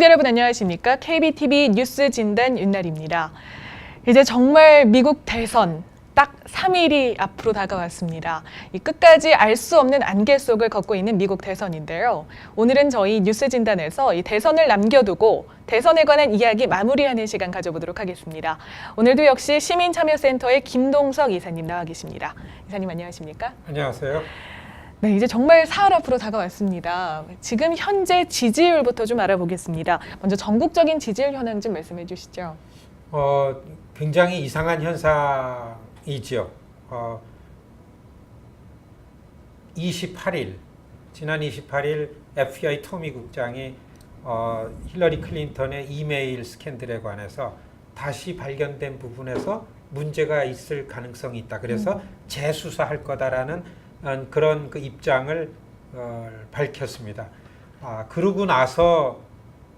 시청자 여러분 안녕하십니까? KBTV 뉴스 진단 윤날입니다. 이제 정말 미국 대선 딱 3일이 앞으로 다가왔습니다. 이 끝까지 알 수 없는 안개 속을 걷고 있는 미국 대선인데요. 오늘은 저희 뉴스 진단에서 이 대선을 남겨두고 대선에 관한 이야기 마무리하는 시간 가져보도록 하겠습니다. 오늘도 역시 시민참여센터의 김동석 이사님 나와 계십니다. 이사님 안녕하십니까? 안녕하세요. 네, 이제 정말 사흘 앞으로 다가왔습니다. 지금 현재 지지율부터 좀 알아보겠습니다. 먼저 전국적인 지지율 현황 좀 말씀해 주시죠. 굉장히 이상한 현상이지요. 지난 28일 FBI 토미 국장이 힐러리 클린턴의 이메일 스캔들에 관해서 다시 발견된 부분에서 문제가 있을 가능성이 있다. 그래서 재수사할 거다라는 그런 그 입장을 밝혔습니다. 그러고 나서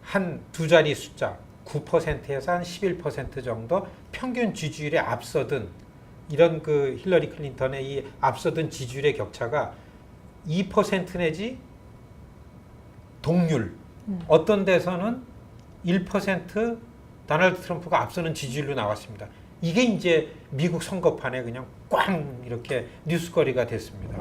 한 두 자리 숫자 9%에서 한 11% 정도 평균 지지율에 앞서던 이런 그 힐러리 클린턴의 이 앞서던 지지율의 격차가 2% 내지 동률, 어떤 데서는 1% 도널드 트럼프가 앞서는 지지율로 나왔습니다. 이게 이제 미국 선거판에 그냥 꽝 이렇게 뉴스거리가 됐습니다.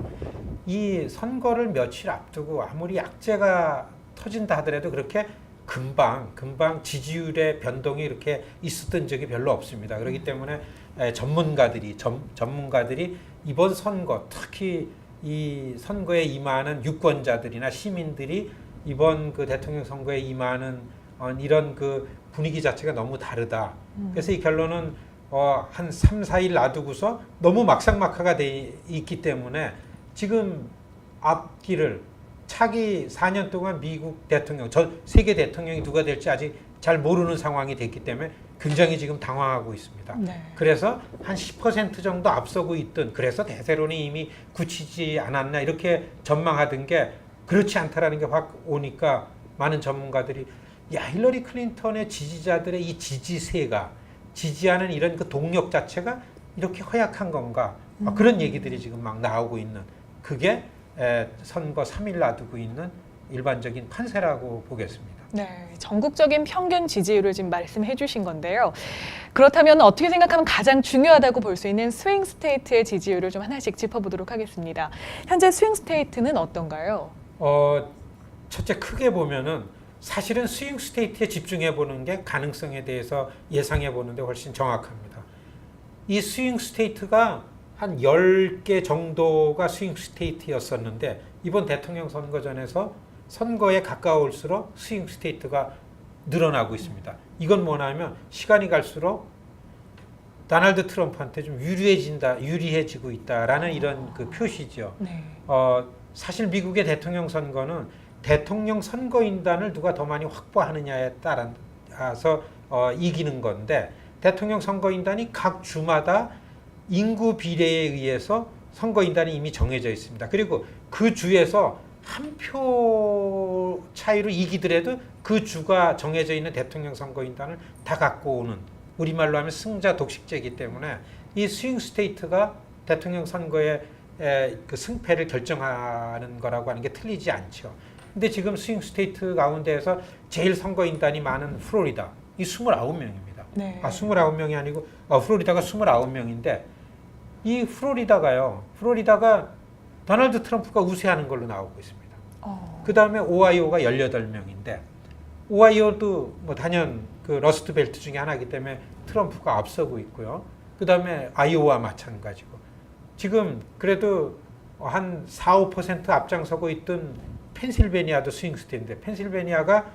이 선거를 며칠 앞두고 아무리 악재가 터진다 하더라도 그렇게 금방 지지율의 변동이 이렇게 있었던 적이 별로 없습니다. 그렇기 때문에 전문가들이 이번 선거, 특히 이 선거에 임하는 유권자들이나 시민들이 이번 그 대통령 선거에 임하는 이런 그 분위기 자체가 너무 다르다. 그래서 이 결론은 한 3, 4일 놔두고서 너무 막상막하가 돼 있기 때문에 지금 앞길을 차기 4년 동안 미국 대통령, 세계 대통령이 누가 될지 아직 잘 모르는 상황이 됐기 때문에 굉장히 지금 당황하고 있습니다. 네. 그래서 한 10% 정도 앞서고 있던, 그래서 대세론이 이미 굳히지 않았나 이렇게 전망하던 게 그렇지 않다라는 게 확 오니까 많은 전문가들이 힐러리 클린턴의 지지자들의 이 지지세가 지지하는 이런 그 동력 자체가 이렇게 허약한 건가? 그런 얘기들이 지금 막 나오고 있는, 그게 선거 3일 놔두고 있는 일반적인 판세라고 보겠습니다. 네, 전국적인 평균 지지율을 지금 말씀해 주신 건데요. 그렇다면 어떻게 생각하면 가장 중요하다고 볼 수 있는 스윙 스테이트의 지지율을 좀 하나씩 짚어보도록 하겠습니다. 현재 스윙 스테이트는 어떤가요? 첫째 크게 보면은 사실은 스윙 스테이트에 집중해 보는 게 가능성에 대해서 예상해 보는데 훨씬 정확합니다. 이 스윙 스테이트가 한 10개 정도가 스윙 스테이트였었는데 이번 대통령 선거전에서 선거에 가까울수록 스윙 스테이트가 늘어나고 있습니다. 이건 뭐냐면 시간이 갈수록 도널드 트럼프한테 좀 유리해지고 있다라는 이런 그 표시죠. 네. 사실 미국의 대통령 선거는 대통령 선거인단을 누가 더 많이 확보하느냐에 따라서 이기는 건데, 대통령 선거인단이 각 주마다 인구 비례에 의해서 선거인단이 이미 정해져 있습니다. 그리고 그 주에서 한 표 차이로 이기더라도 그 주가 정해져 있는 대통령 선거인단을 다 갖고 오는, 우리말로 하면 승자 독식제이기 때문에 이 스윙 스테이트가 대통령 선거의 그 승패를 결정하는 거라고 하는 게 틀리지 않죠. 근데 지금 스윙 스테이트 가운데에서 제일 선거인단이 많은 플로리다, 이 29명입니다. 네. 29명이 아니고 플로리다가 29명인데 이 플로리다가 도널드 트럼프가 우세하는 걸로 나오고 있습니다. 그 다음에 오하이오가 18명인데 오하이오도 뭐 단연 그 러스트 벨트 중에 하나이기 때문에 트럼프가 앞서고 있고요. 그 다음에 아이오와 마찬가지고 지금 그래도 한 4, 5% 앞장서고 있던 펜실베니아도 스윙 스테이트인데 펜실베니아가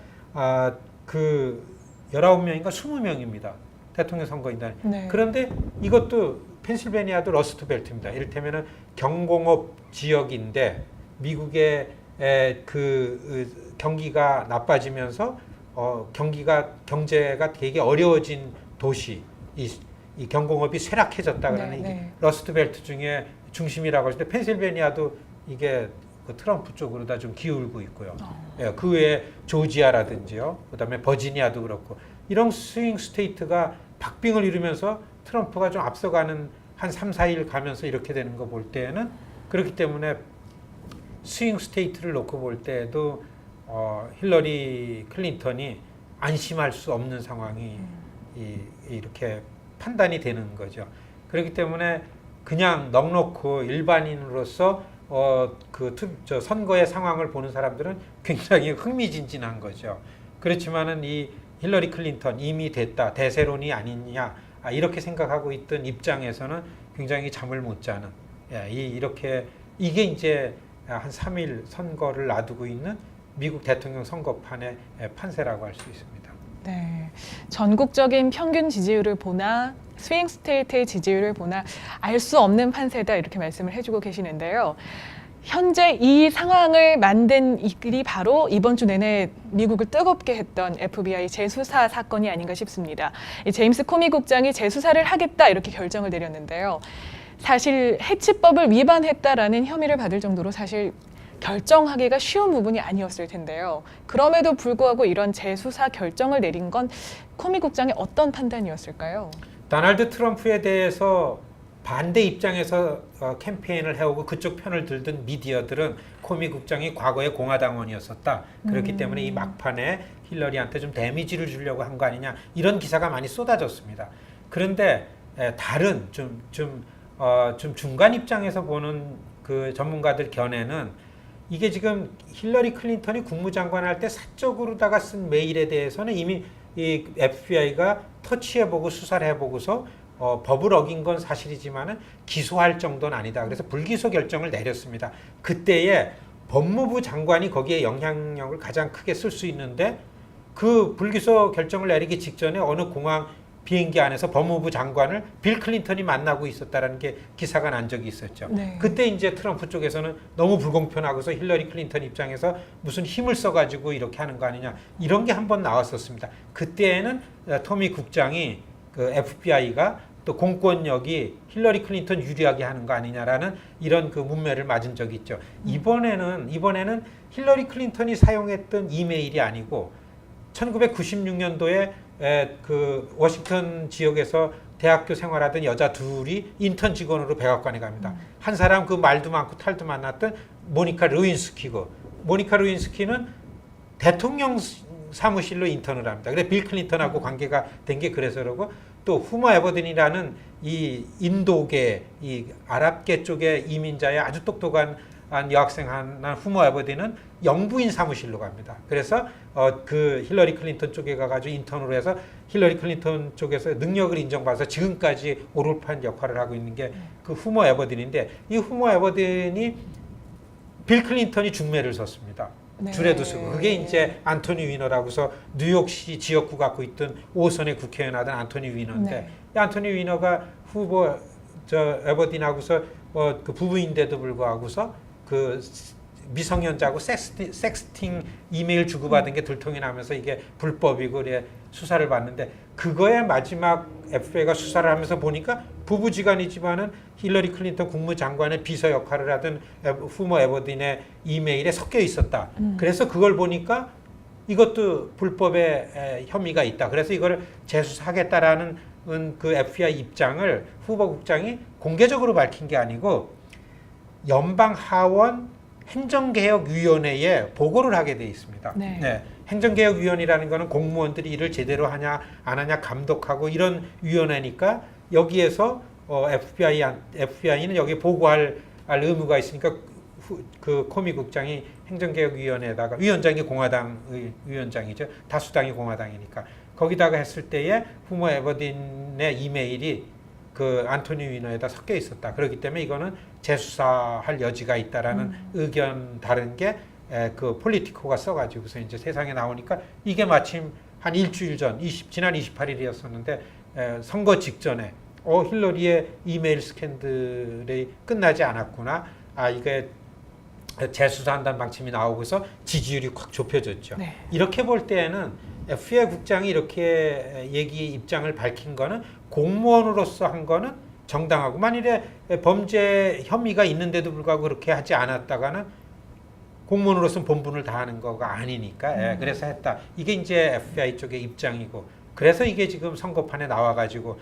그 19명인가 20명입니다. 대통령 선거인단. 네. 그런데 이것도 펜실베니아도 러스트 벨트입니다. 이를테면은 경공업 지역인데 미국의 그 경기가 나빠지면서 경제가 되게 어려워진 도시, 이 경공업이 쇠락해졌다 그러는 네. 러스트 벨트 중에 중심이라고 하시는데 펜실베니아도 이게 그 트럼프 쪽으로 다 좀 기울고 있고요. 그 외에 조지아라든지요, 그다음에 버지니아도 그렇고 이런 스윙 스테이트가 박빙을 이루면서 트럼프가 좀 앞서가는 한 3, 4일 가면서 이렇게 되는 거 볼 때는, 그렇기 때문에 스윙 스테이트를 놓고 볼 때도 힐러리 클린턴이 안심할 수 없는 상황이 이렇게 판단이 되는 거죠. 그렇기 때문에 그냥 넉넉고 일반인으로서 선거의 상황을 보는 사람들은 굉장히 흥미진진한 거죠. 그렇지만은 이 힐러리 클린턴 이미 됐다, 대세론이 아니냐, 이렇게 생각하고 있던 입장에서는 굉장히 잠을 못 자는, 이게 이제 한 3일 선거를 놔두고 있는 미국 대통령 선거판의 판세라고 할 수 있습니다. 네, 전국적인 평균 지지율을 보나 스윙 스테이트의 지지율을 보나 알 수 없는 판세다, 이렇게 말씀을 해주고 계시는데요. 현재 이 상황을 만든 일이 바로 이번 주 내내 미국을 뜨겁게 했던 FBI 재수사 사건이 아닌가 싶습니다. 이 제임스 코미 국장이 재수사를 하겠다, 이렇게 결정을 내렸는데요. 사실 해치법을 위반했다라는 혐의를 받을 정도로 사실 결정하기가 쉬운 부분이 아니었을 텐데요. 그럼에도 불구하고 이런 재수사 결정을 내린 건 코미 국장의 어떤 판단이었을까요? 도널드 트럼프에 대해서 반대 입장에서 캠페인을 해오고 그쪽 편을 들던 미디어들은 코미 국장이 과거에 공화당원이었었다. 그렇기 때문에 이 막판에 힐러리한테 좀 데미지를 주려고 한 거 아니냐, 이런 기사가 많이 쏟아졌습니다. 그런데 다른 좀 중간 입장에서 보는 그 전문가들 견해는 이게 지금 힐러리 클린턴이 국무장관 할 때 사적으로다가 쓴 메일에 대해서는 이미 이 FBI가 터치해보고 수사를 해보고서 법을 어긴 건 사실이지만은 기소할 정도는 아니다. 그래서 불기소 결정을 내렸습니다. 그때에 법무부 장관이 거기에 영향력을 가장 크게 쓸 수 있는데 그 불기소 결정을 내리기 직전에 어느 공항 비행기 안에서 법무부 장관을 빌 클린턴이 만나고 있었다라는 게 기사가 난 적이 있었죠. 네. 그때 이제 트럼프 쪽에서는 너무 불공평하고서 힐러리 클린턴 입장에서 무슨 힘을 써가지고 이렇게 하는 거 아니냐, 이런 게 한번 나왔었습니다. 그때에는 토미 국장이 그 FBI가 또 공권력이 힐러리 클린턴 유리하게 하는 거 아니냐라는 이런 그 문매를 맞은 적이 있죠. 이번에는 힐러리 클린턴이 사용했던 이메일이 아니고 1996년도에 그 워싱턴 지역에서 대학교 생활하던 여자 둘이 인턴 직원으로 백악관에 갑니다. 한 사람 그 말도 많고 탈도 많았던 모니카 루인스키고, 모니카 루인스키는 대통령 사무실로 인턴을 합니다. 그래 빌 클린턴하고 관계가 된 게 그래서 그러고, 또 후머 에버든이라는 이 인도계, 이 아랍계 쪽의 이민자의 아주 똑똑한 여학생 하나, 후머 에버든은 영부인 사무실로 갑니다. 그래서 그 힐러리 클린턴 쪽에 가가지고 인턴으로 해서 힐러리 클린턴 쪽에서 능력을 인정받아서 지금까지 오를판 역할을 하고 있는 게 그 후머 에버든인데, 이 후머 에버든이 빌 클린턴이 중매를 섰습니다. 네. 줄에도 쓰고. 그게 이제 안토니 위너라고서 뉴욕시 지역구 갖고 있던 5선의 국회의원 하던 안토니 위너인데, 네. 이 안토니 위너가 후보 에버딘하고서 그 부부인데도 불구하고서 그 미성년자하고 섹스팅 이메일 주고받은 게 들통이 나면서 이게 불법이고 그래 수사를 받는데, 그거에 마지막 FBI가 수사를 하면서 보니까 부부지간이지만은 힐러리 클린턴 국무장관의 비서 역할을 하던 후머 에버딘의 이메일에 섞여 있었다. 그래서 그걸 보니까 이것도 불법의 혐의가 있다. 그래서 이걸 재수사하겠다라는 그 FBI 입장을 후보 국장이 공개적으로 밝힌 게 아니고 연방 하원 행정개혁위원회에 보고를 하게 돼 있습니다. 네. 행정개혁위원회라는 거는 공무원들이 일을 제대로 하냐 안 하냐 감독하고 이런 위원회니까 여기에서 FBI는 여기에 보고할 의무가 있으니까 그 코미 국장이 행정개혁위원회에다가, 위원장이 공화당 위원장이죠. 다수당이 공화당이니까 거기다가 했을 때에 후머 에버딘의 이메일이 그 안토니 위너에다 섞여 있었다. 그렇기 때문에 이거는 재수사할 여지가 있다라는 의견 다른 게 그 폴리티코가 써가지고서 이제 세상에 나오니까 이게 마침 한 일주일 전, 지난 28일이었었는데 선거 직전에 힐러리의 이메일 스캔들이 끝나지 않았구나. 이게 재수사한다는 방침이 나오고서 지지율이 확 좁혀졌죠. 네. 이렇게 볼 때에는 FBI 국장이 이렇게 입장을 밝힌 거는 공무원으로서 한 거는 정당하고, 만일에 범죄 혐의가 있는데도 불구하고 그렇게 하지 않았다가는 공무원으로서는 본분을 다하는 거가 아니니까 그래서 했다. 이게 이제 FBI 쪽의 입장이고, 그래서 이게 지금 선거판에 나와가지고,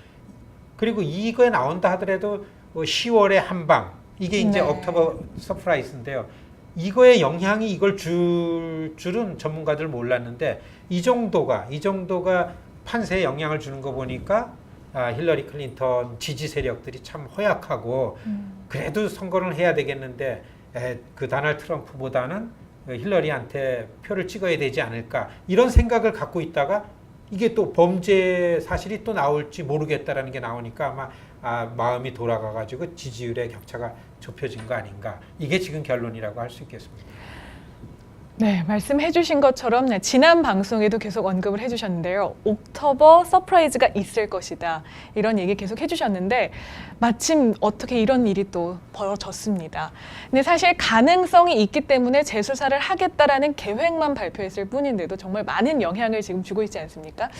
그리고 이거에 나온다 하더라도 10월에 한 방, 이게 이제 네. 옥토버 서프라이즈인데요. 이거의 영향이 이걸 줄 줄은 전문가들 몰랐는데 이 정도가 판세에 영향을 주는 거 보니까 힐러리 클린턴 지지 세력들이 참 허약하고 그래도 선거를 해야 되겠는데 그 도널드 트럼프보다는 힐러리한테 표를 찍어야 되지 않을까 이런 생각을 갖고 있다가 이게 또 범죄 사실이 또 나올지 모르겠다라는 게 나오니까 아마 마음이 돌아가가지고 지지율의 격차가 좁혀진 거 아닌가 이게 지금 결론이라고 할 수 있겠습니다. 네, 말씀해 주신 것처럼 지난 방송에도 계속 언급을 해주셨는데요. 옥토버 서프라이즈가 있을 것이다. 이런 얘기 계속 해주셨는데 마침 어떻게 이런 일이 또 벌어졌습니다. 근데 사실 가능성이 있기 때문에 재수사를 하겠다라는 계획만 발표했을 뿐인데도 정말 많은 영향을 지금 주고 있지 않습니까?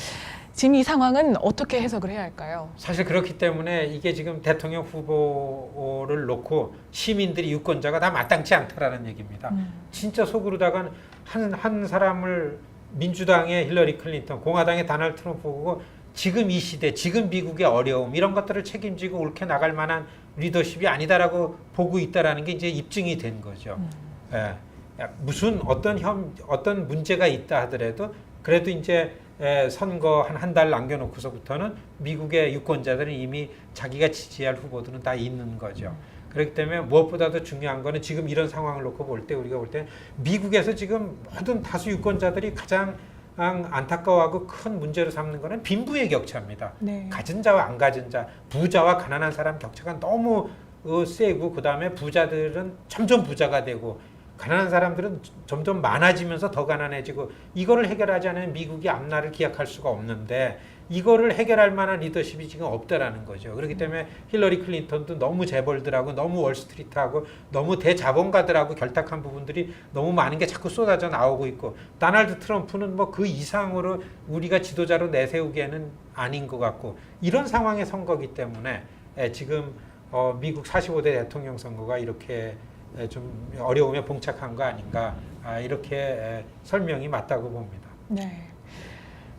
지금 이 상황은 어떻게 해석을 해야 할까요? 사실 그렇기 때문에 이게 지금 대통령 후보를 놓고 시민들이 유권자가 다 마땅치 않다라는 얘기입니다. 진짜 속으로다가 한 사람을 민주당의 힐러리 클린턴, 공화당의 도널드 트럼프 보고 지금 이 시대, 지금 미국의 어려움 이런 것들을 책임지고 옳게 나갈 만한 리더십이 아니다라고 보고 있다라는 게 이제 입증이 된 거죠. 예. 무슨 어떤 문제가 있다 하더라도 그래도 이제 선거 한 달 남겨놓고서부터는 미국의 유권자들은 이미 자기가 지지할 후보들은 다 있는 거죠. 그렇기 때문에 무엇보다도 중요한 거는 지금 이런 상황을 놓고 볼 때 우리가 볼 때 미국에서 지금 모든 다수 유권자들이 가장 안타까워하고 큰 문제로 삼는 거는 빈부의 격차입니다. 네. 가진 자와 안 가진 자, 부자와 가난한 사람 격차가 너무 세고 그 다음에 부자들은 점점 부자가 되고 가난한 사람들은 점점 많아지면서 더 가난해지고 이거를 해결하지 않으면 미국이 앞날을 기약할 수가 없는데 이거를 해결할 만한 리더십이 지금 없다라는 거죠. 그렇기 때문에 힐러리 클린턴도 너무 재벌들하고 너무 월스트리트하고 너무 대자본가들하고 결탁한 부분들이 너무 많은 게 자꾸 쏟아져 나오고 있고 도널드 트럼프는 뭐 그 이상으로 우리가 지도자로 내세우기에는 아닌 것 같고 이런 상황의 선거기 때문에 지금 미국 45대 대통령 선거가 이렇게 좀 어려움에 봉착한 거 아닌가 이렇게 설명이 맞다고 봅니다. 네.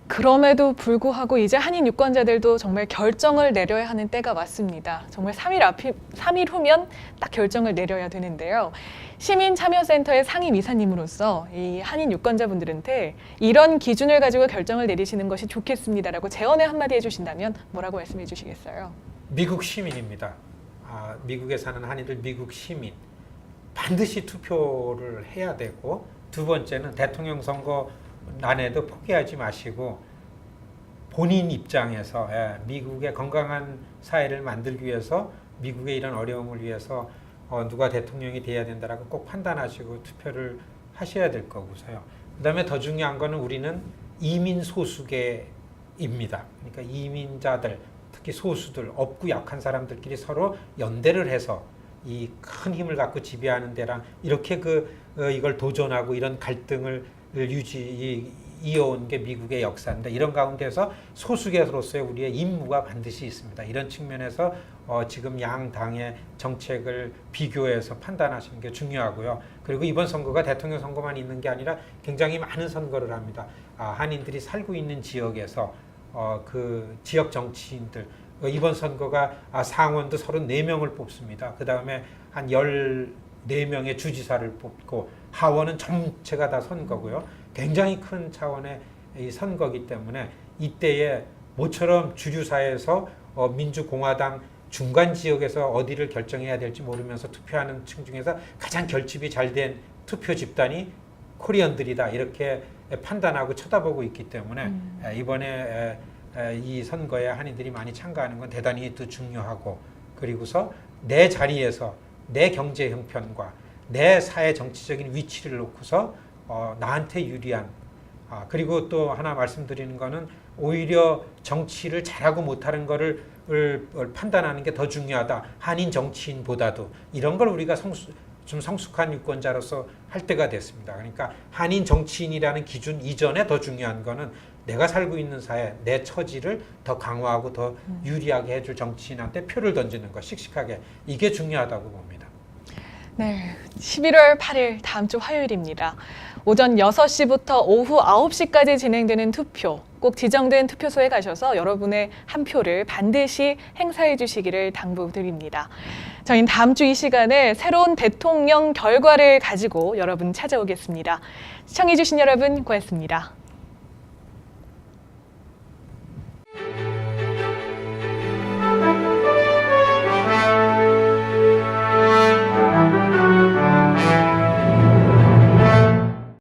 그럼에도 불구하고 이제 한인 유권자들도 정말 결정을 내려야 하는 때가 왔습니다. 정말 3일 후면 딱 결정을 내려야 되는데요. 시민참여센터의 상임이사님으로서 이 한인 유권자분들한테 이런 기준을 가지고 결정을 내리시는 것이 좋겠습니다라고 제언에 한마디 해주신다면 뭐라고 말씀해 주시겠어요? 미국 시민입니다. 미국에 사는 한인들 미국 시민. 반드시 투표를 해야 되고 두 번째는 대통령 선거 난에도 포기하지 마시고 본인 입장에서 미국의 건강한 사회를 만들기 위해서 미국의 이런 어려움을 위해서 누가 대통령이 돼야 된다라고 꼭 판단하시고 투표를 하셔야 될 거고서요. 그다음에 더 중요한 거는 우리는 이민 소수계입니다. 그러니까 이민자들 특히 소수들 없고 약한 사람들끼리 서로 연대를 해서 이 큰 힘을 갖고 지배하는 데랑 이렇게 이걸 도전하고 이런 갈등을 이어온 게 미국의 역사인데 이런 가운데서 소수계로서의 우리의 임무가 반드시 있습니다. 이런 측면에서 지금 양 당의 정책을 비교해서 판단하시는 게 중요하고요. 그리고 이번 선거가 대통령 선거만 있는 게 아니라 굉장히 많은 선거를 합니다. 한인들이 살고 있는 지역에서 그 지역 정치인들 이번 선거가 상원도 34명을 뽑습니다. 그 다음에 한 14명의 주지사를 뽑고 하원은 전체가 다 선거고요. 굉장히 큰 차원의 이 선거기 때문에 이때에 모처럼 주류사에서 민주공화당 중간 지역에서 어디를 결정해야 될지 모르면서 투표하는 층 중에서 가장 결집이 잘 된 투표 집단이 코리언들이다 이렇게 판단하고 쳐다보고 있기 때문에 이번에 이 선거에 한인들이 많이 참가하는 건 대단히 또 중요하고 그리고서 내 자리에서 내 경제 형편과 내 사회 정치적인 위치를 놓고서 나한테 유리한 그리고 또 하나 말씀드리는 거는 오히려 정치를 잘하고 못하는 거를 판단하는 게 더 중요하다. 한인 정치인보다도 이런 걸 우리가 좀 성숙한 유권자로서 할 때가 됐습니다. 그러니까 한인 정치인이라는 기준 이전에 더 중요한 거는 내가 살고 있는 사회, 내 처지를 더 강화하고 더 유리하게 해줄 정치인한테 표를 던지는 것, 씩씩하게. 이게 중요하다고 봅니다. 네, 11월 8일 다음 주 화요일입니다. 오전 6시부터 오후 9시까지 진행되는 투표, 꼭 지정된 투표소에 가셔서 여러분의 한 표를 반드시 행사해 주시기를 당부드립니다. 저희는 다음 주 이 시간에 새로운 대통령 결과를 가지고 여러분 찾아오겠습니다. 시청해주신 여러분 고맙습니다.